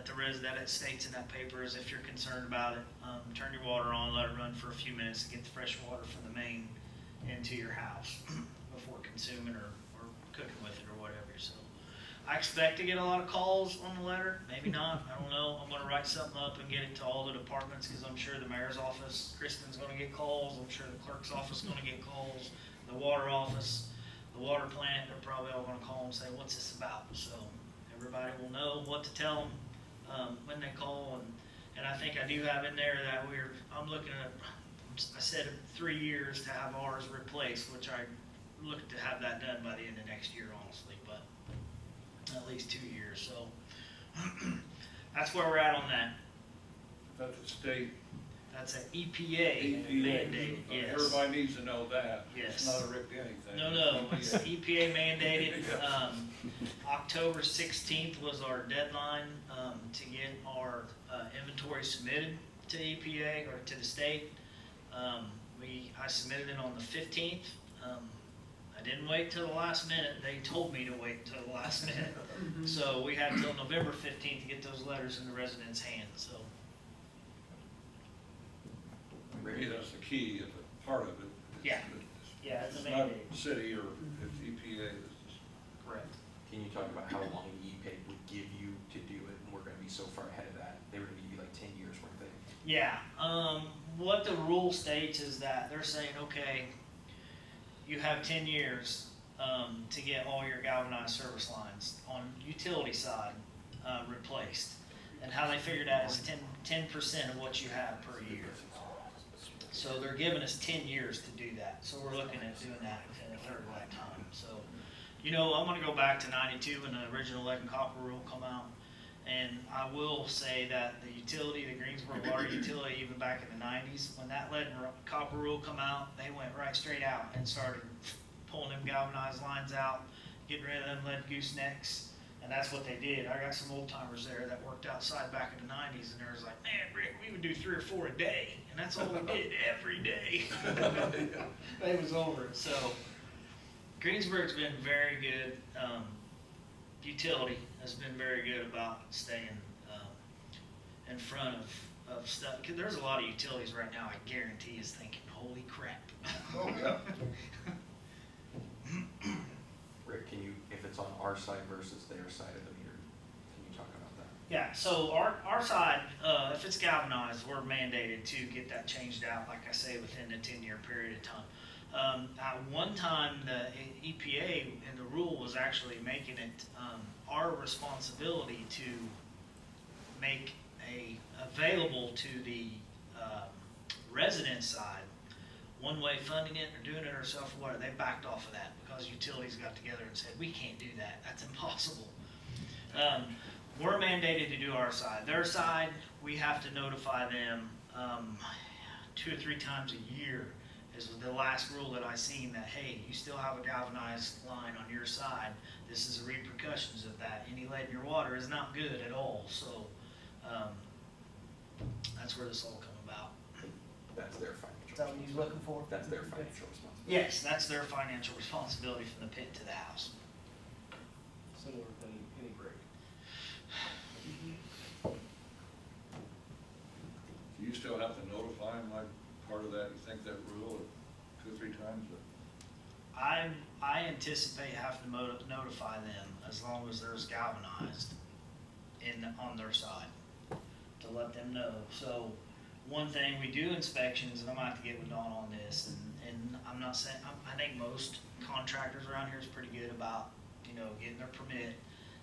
that it states in that paper is if you're concerned about it, turn your water on, let it run for a few minutes to get the fresh water from the main into your house before consuming or cooking with it or whatever. So I expect to get a lot of calls on the letter, maybe not, I don't know. I'm gonna write something up and get it to all the departments, because I'm sure the mayor's office, Kristen's gonna get calls, I'm sure the clerk's office is gonna get calls, the water office, the water plant, they're probably all gonna call and say, what's this about? So everybody will know what to tell them when they call, and I think I do have in there that I'm looking at, I said 3 years to have ours replaced, which I look to have that done by the end of next year, honestly, but at least 2 years, so that's where we're at on that. That's a state. That's an EPA mandated, yes. Everybody needs to know that. Yes. It's not a Rick Denny thing. No, it's EPA mandated. October 16th was our deadline to get our inventory submitted to EPA or to the state. I submitted it on the 15th. I didn't wait till the last minute. They told me to wait till the last minute. So we had till November 15th to get those letters in the residents' hands. So Maybe that's the key, is a part of it. It's a not mandate. city or it's EPA. Correct. Can you talk about how long EPA would give you to do it? And we're going to be so far ahead of that. They were going to give you like 10 years, weren't they? Yeah. What the rule states is that they're saying, okay, you have 10 years to get all your galvanized service lines on utility side replaced. And how they figured that is 10% of what you have per year. So they're giving us 10 years to do that. So we're looking at doing that in a third of that time. So, I'm going to go back to 92 when the original lead and copper rule come out. And I will say that the utility, the Greensburg water utility, even back in the 90s, when that lead and copper rule come out, they went right straight out and started pulling them galvanized lines out, getting rid of them lead goosenecks. And that's what they did. I got some old timers there that worked outside back in the 90s, and they was like, man, Rick, we would do 3 or 4 a day. And that's all we did every day. They was over it. So Greensburg's been very good. Utility has been very good about staying in front of stuff. 'Cause there's a lot of utilities right now, I guarantee, is thinking, holy crap. Oh, yeah. Rick, if it's on our side versus their side of the meter, can you talk about that? Yeah, so our side, if it's galvanized, we're mandated to get that changed out, like I say, within a 10-year period of time. At one time, the EPA and the rule was actually making it our responsibility to make available to the resident side, one-way funding it or doing it ourselves or whatever. They backed off of that because utilities got together and said, we can't do that. That's impossible. We're mandated to do our side. Their side, we have to notify them 2 or 3 times a year is the last rule that I seen that, hey, you still have a galvanized line on your side. This is the repercussions of that. Any lead in your water is not good at all. So that's where this all come about. That's their financial. Is that what you're looking for? That's their financial responsibility. Yes, that's their financial responsibility from the pit to the house. Similar to any break. Do you still have to notify them like part of that? You think that rule 2 or 3 times? I anticipate having to notify them as long as there's galvanized on their side to let them know. So one thing, we do inspections, and I'm going to have to get with Dawn on this, and I'm not saying, I think most contractors around here is pretty good about, getting their permit.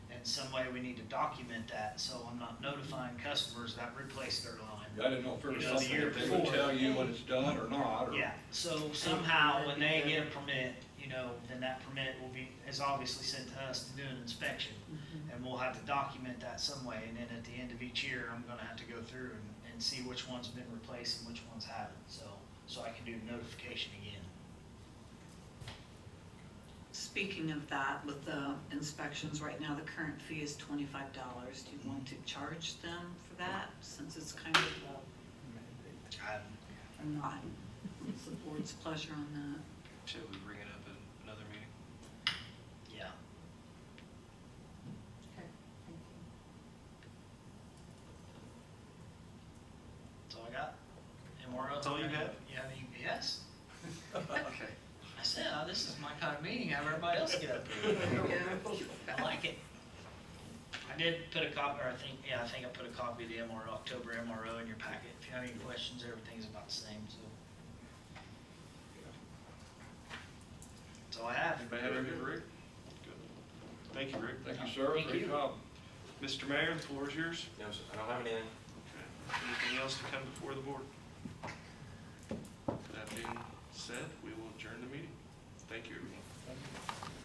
In some way we need to document that, so I'm not notifying customers that replaced their line. I didn't know if there was The something year that they would before. tell you when it's done or not. Or Yeah, so somehow when they get a permit, then that permit is obviously sent to us to do an inspection. And we'll have to document that some way, and then at the end of each year, I'm gonna have to go through and see which one's been replaced and which ones haven't, so I can do notification again. Speaking of that, with the inspections, right now the current fee is $25. Do you want to charge them for that, since it's kind of or not? It's the board's pleasure on that. Should we bring it up at another meeting? Yeah. Okay, thank That's all you have? Yeah, I mean, yes. Okay. I said, oh, this is my kind of meeting, have everybody else get up here. I like it. I did put a copy, or I think I put a copy of the MRO, October MRO in your packet. If you have any questions, everything's about the same, so. That's all I have. Anybody have anything, Rick? Good. Thank you, Rick. Thank you, sir, Thank great you. job. Mr. Mayor, the floor is yours. No, sir, I don't have anything. Okay. Anything else to come before the board? That being said, we will adjourn the meeting. Thank you, everyone.